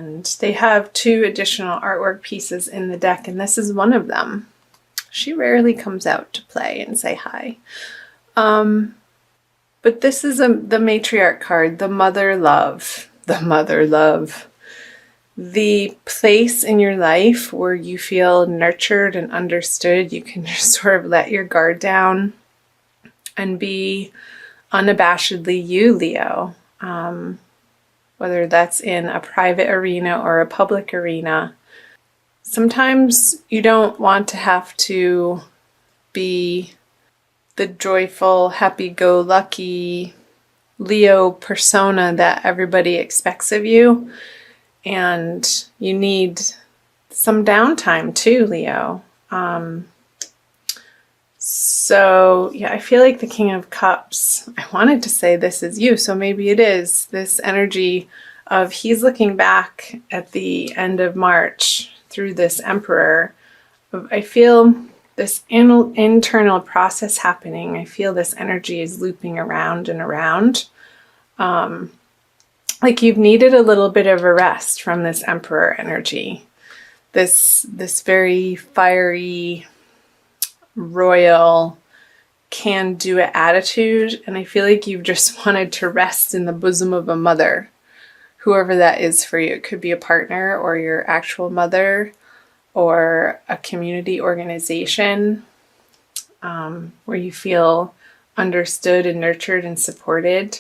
And they have 2 additional artwork pieces in the deck, and this is one of them. She rarely comes out to play and say hi. But this is the matriarch card, the mother love. The mother love. The place in your life where you feel nurtured and understood. You can just sort of let your guard down and be unabashedly you, Leo. Whether that's in a private arena or a public arena. Sometimes you don't want to have to be the joyful, happy-go-lucky Leo persona that everybody expects of you. And you need some downtime too, Leo. So, yeah, I feel like the King of Cups, I wanted to say this is you, so maybe it is. This energy of he's looking back at the end of March through this Emperor. I feel this internal process happening. I feel this energy is looping around and around. Like you've needed a little bit of a rest from this Emperor energy. This very fiery, royal, can-do-it attitude, and I feel like you've just wanted to rest in the bosom of a mother, whoever that is for you. It could be a partner or your actual mother or a community organization where you feel understood and nurtured and supported.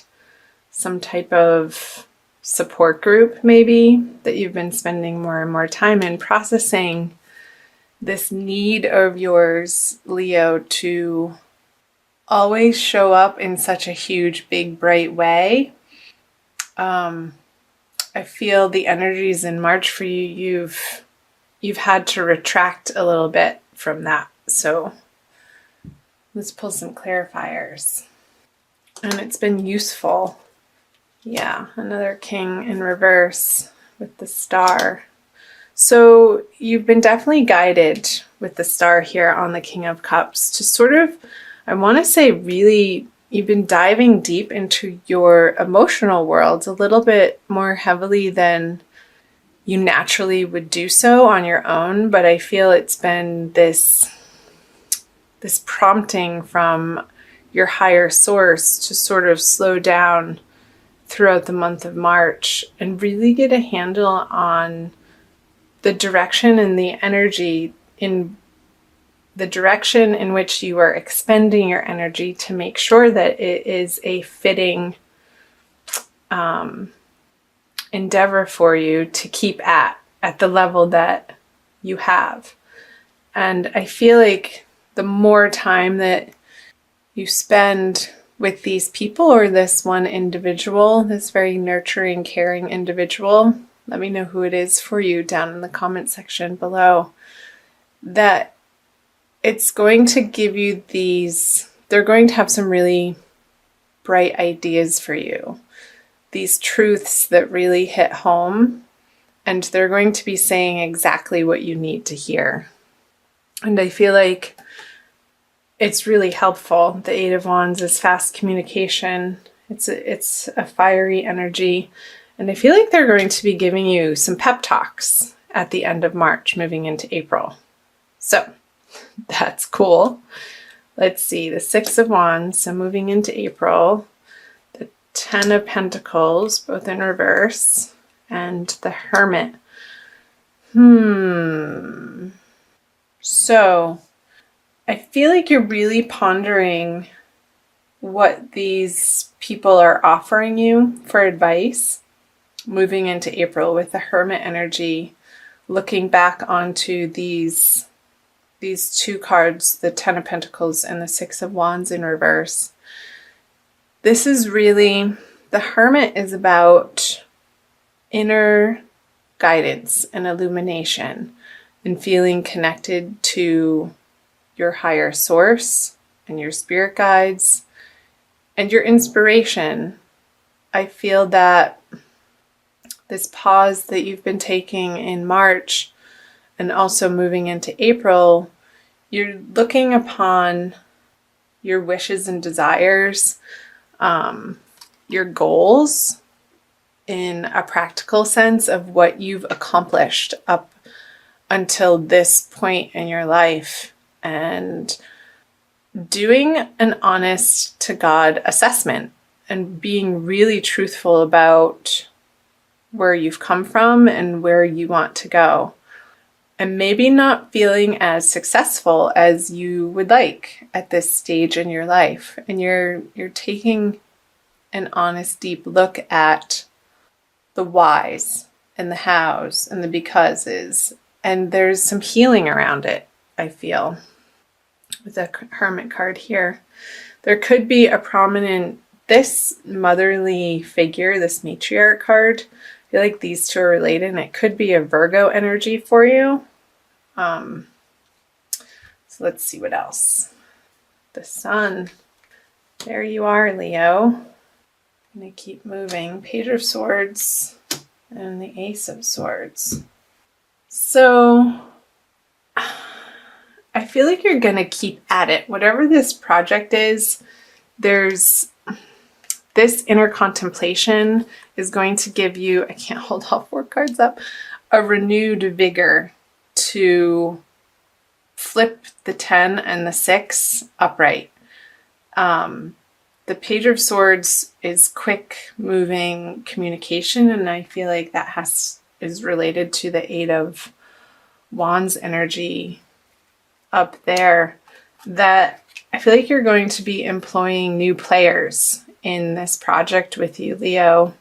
Some type of support group maybe that you've been spending more and more time in, processing this need of yours, Leo, to always show up in such a huge, big, bright way. I feel the energies in March for you, you've had to retract a little bit from that. So let's pull some clarifiers. And it's been useful. Yeah, another king in reverse with the star. So you've been definitely guided with the star here on the King of Cups to sort of, I want to say really, you've been diving deep into your emotional world a little bit more heavily than you naturally would do so on your own. But I feel it's been this prompting from your higher source to sort of slow down throughout the month of March and really get a handle on the direction and the energy in the direction in which you are expending your energy to make sure that it is a fitting endeavor for you to keep at the level that you have. And I feel like the more time that you spend with these people or this one individual, this very nurturing, caring individual, let me know who it is for you down in the comment section below, that it's going to give you they're going to have some really bright ideas for you. These truths that really hit home, and they're going to be saying exactly what you need to hear. And I feel like it's really helpful. The Eight of Wands is fast communication. It's a fiery energy. And I feel like they're going to be giving you some pep talks at the end of March, moving into April. So that's cool. Let's see, the Six of Wands, so moving into April, the Ten of Pentacles, both in reverse, and the Hermit. So I feel like you're really pondering what these people are offering you for advice moving into April with the Hermit energy, looking back onto these 2 cards, the Ten of Pentacles and the Six of Wands in reverse. This is really, the Hermit is about inner guidance and illumination and feeling connected to your higher source and your spirit guides and your inspiration. I feel that this pause that you've been taking in March and also moving into April, you're looking upon your wishes and desires, your goals, in a practical sense of what you've accomplished up until this point in your life, and doing an honest to God assessment and being really truthful about where you've come from and where you want to go. And maybe not feeling as successful as you would like at this stage in your life. And you're taking an honest, deep look at the whys and the hows and the becauses. And there's some healing around it, I feel, with the Hermit card here. There could be a prominent, this motherly figure, this matriarch card. I feel like these two are related, and it could be a Virgo energy for you. So let's see what else. The Sun. There you are, Leo. I'm going to keep moving. Page of Swords and the Ace of Swords. So I feel like you're going to keep at it. Whatever this project is, there's this inner contemplation is going to give you, I can't hold all 4 cards up, a renewed vigor to flip the 10 and the 6 upright. The Page of Swords is quick moving communication, and I feel like that is related to the 8 of Wands energy up there, that I feel like you're going to be employing new players in this project with you, Leo.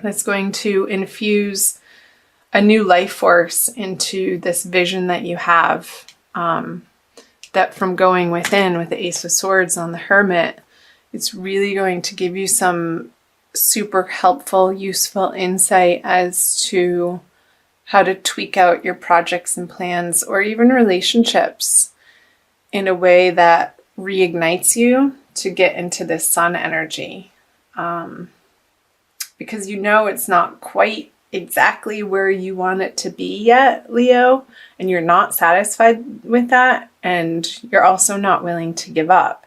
That's going to infuse a new life force into this vision that you have, that from going within with the Ace of Swords on the Hermit, it's really going to give you some super helpful, useful insight as to how to tweak out your projects and plans, or even relationships, in a way that reignites you to get into this Sun energy. Because you know it's not quite exactly where you want it to be yet, Leo, and you're not satisfied with that, and you're also not willing to give up.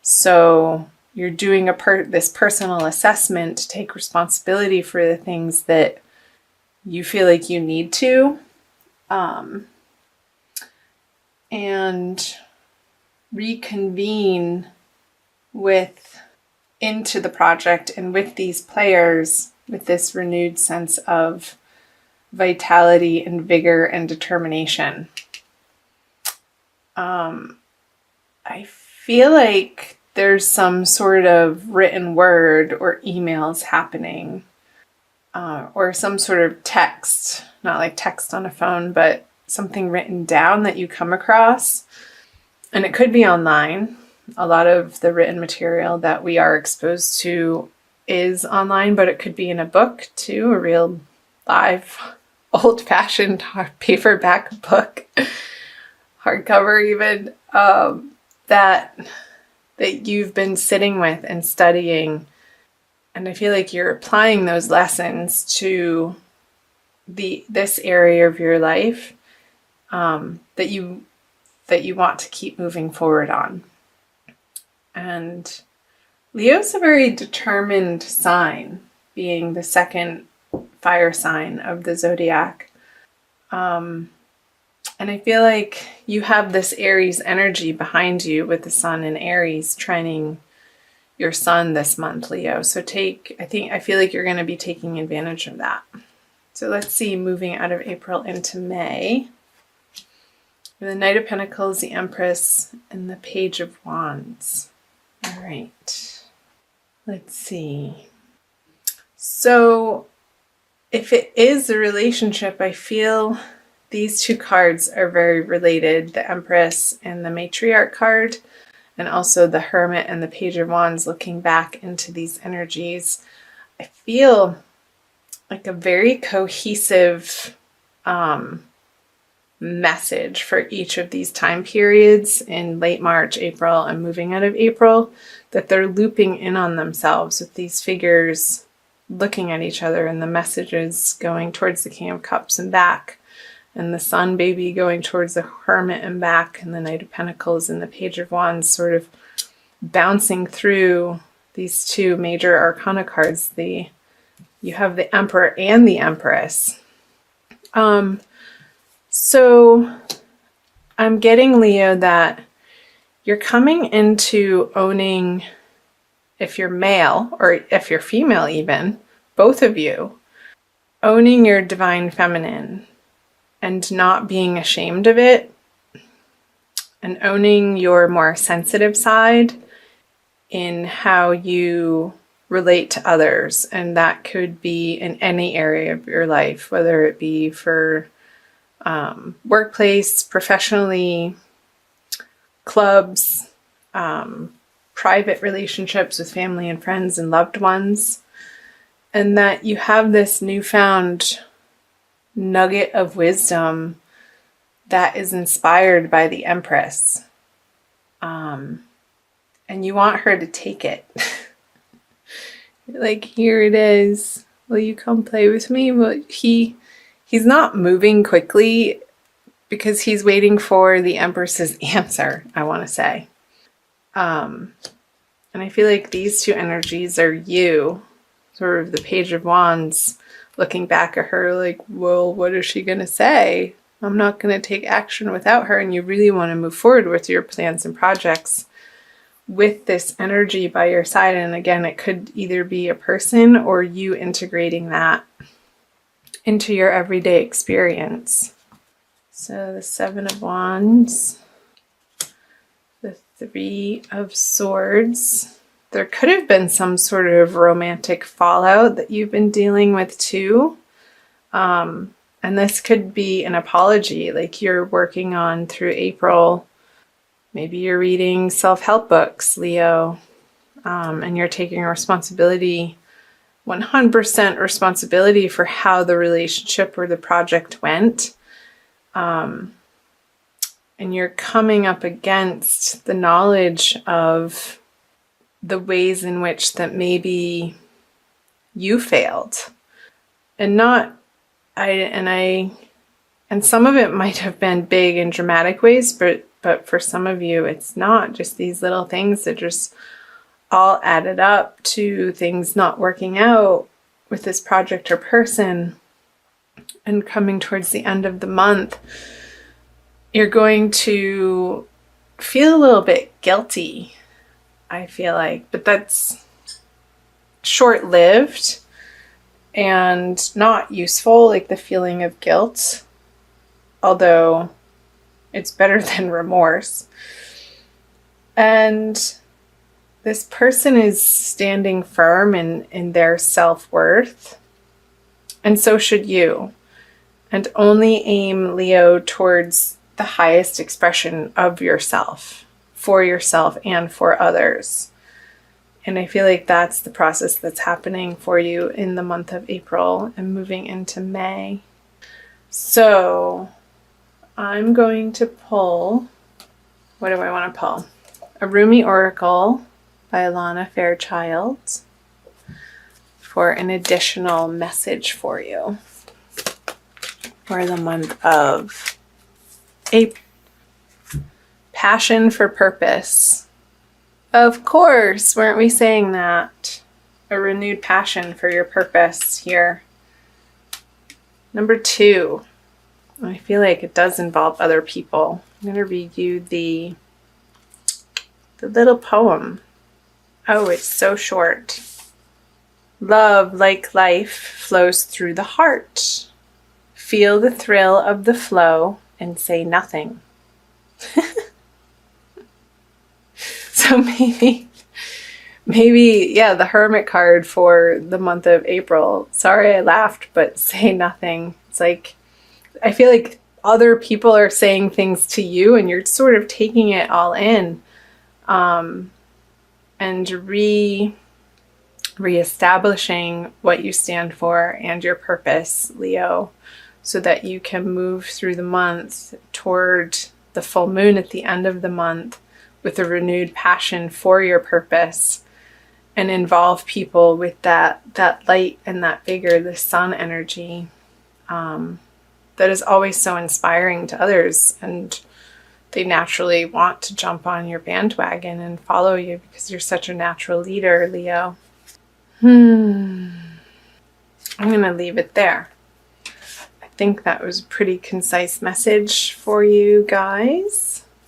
So you're doing this personal assessment to take responsibility for the things that you feel like you need to, and reconvene into the project and with these players with this renewed sense of vitality and vigor and determination. I feel like there's some sort of written word or emails happening, or some sort of text, not like text on a phone, but something written down that you come across. And it could be online. A lot of the written material that we are exposed to is online, but it could be in a book too, a real live, old-fashioned paperback book, hardcover even, that you've been sitting with and studying. And I feel like you're applying those lessons to this area of your life, that you want to keep moving forward on. And Leo's a very determined sign, being the second fire sign of the zodiac. And I feel like you have this Aries energy behind you with the Sun in Aries trining your Sun this month, Leo. So I feel like you're going to be taking advantage of that. So let's see, moving out of April into May. The Knight of Pentacles, the Empress, and the Page of Wands. All right. Let's see. So if it is a relationship, I feel these 2 cards are very related. The Empress and the Matriarch card, and also the Hermit and the Page of Wands, looking back into these energies. I feel like a very cohesive message for each of these time periods in late March, April, and moving out of April, that they're looping in on themselves with these figures looking at each other, and the messages going towards the King of Cups and back, and the Sun baby going towards the Hermit and back, and the Knight of Pentacles and the Page of Wands sort of bouncing through these 2 major arcana cards, the you have the Emperor and the Empress. So I'm getting, Leo, that you're coming into owning, if you're male or if you're female even, both of you, owning your divine feminine and not being ashamed of it, and owning your more sensitive side in how you relate to others. And that could be in any area of your life, whether it be for workplace, professionally, clubs, private relationships with family and friends and loved ones. And that you have this newfound nugget of wisdom that is inspired by the Empress. And you want her to take it. Like, here it is. Will you come play with me? Well, he's not moving quickly because he's waiting for the Empress's answer, I want to say. And I feel like these two energies are you, sort of the Page of Wands, looking back at her like, well, what is she going to say? I'm not going to take action without her. And you really want to move forward with your plans and projects with this energy by your side. And again, it could either be a person or you integrating that into your everyday experience. So the Seven of Wands, the Three of Swords. There could have been some sort of romantic fallout that you've been dealing with too. And this could be an apology, like you're working on through April. Maybe you're reading self-help books, Leo, and you're taking responsibility, 100% responsibility for how the relationship or the project went. And you're coming up against the knowledge of the ways in which that maybe you failed. And some of it might have been big and dramatic ways, but for some of you, it's not. Just these little things that just all added up to things not working out with this project or person. And coming towards the end of the month, you're going to feel a little bit guilty, I feel like. But that's short-lived and not useful, like the feeling of guilt. Although it's better than remorse. And this person is standing firm in their self-worth. And so should you. And only aim, Leo, towards the highest expression of yourself, for yourself and for others. And I feel like that's the process that's happening for you in the month of April and moving into May. So I'm going to pull, what do I want to pull? A Rumi Oracle by Alana Fairchild for an additional message for you for the month of April. Passion for purpose. Of course, weren't we saying that? A renewed passion for your purpose here. Number 2. I feel like it does involve other people. I'm going to read you the little poem. Oh, it's so short. Love, like life, flows through the heart. Feel the thrill of the flow and say nothing. So maybe, yeah, the Hermit card for the month of April. Sorry I laughed, but say nothing. It's like, I feel like other people are saying things to you and you're sort of taking it all in, and reestablishing what you stand for and your purpose, Leo, so that you can move through the month toward the full moon at the end of the month with a renewed passion for your purpose, and involve people with that light and that vigor, the sun energy, that is always so inspiring to others, and they naturally want to jump on your bandwagon and follow you because you're such a natural leader, Leo. I'm going to leave it there. I think that was a pretty concise message for you guys.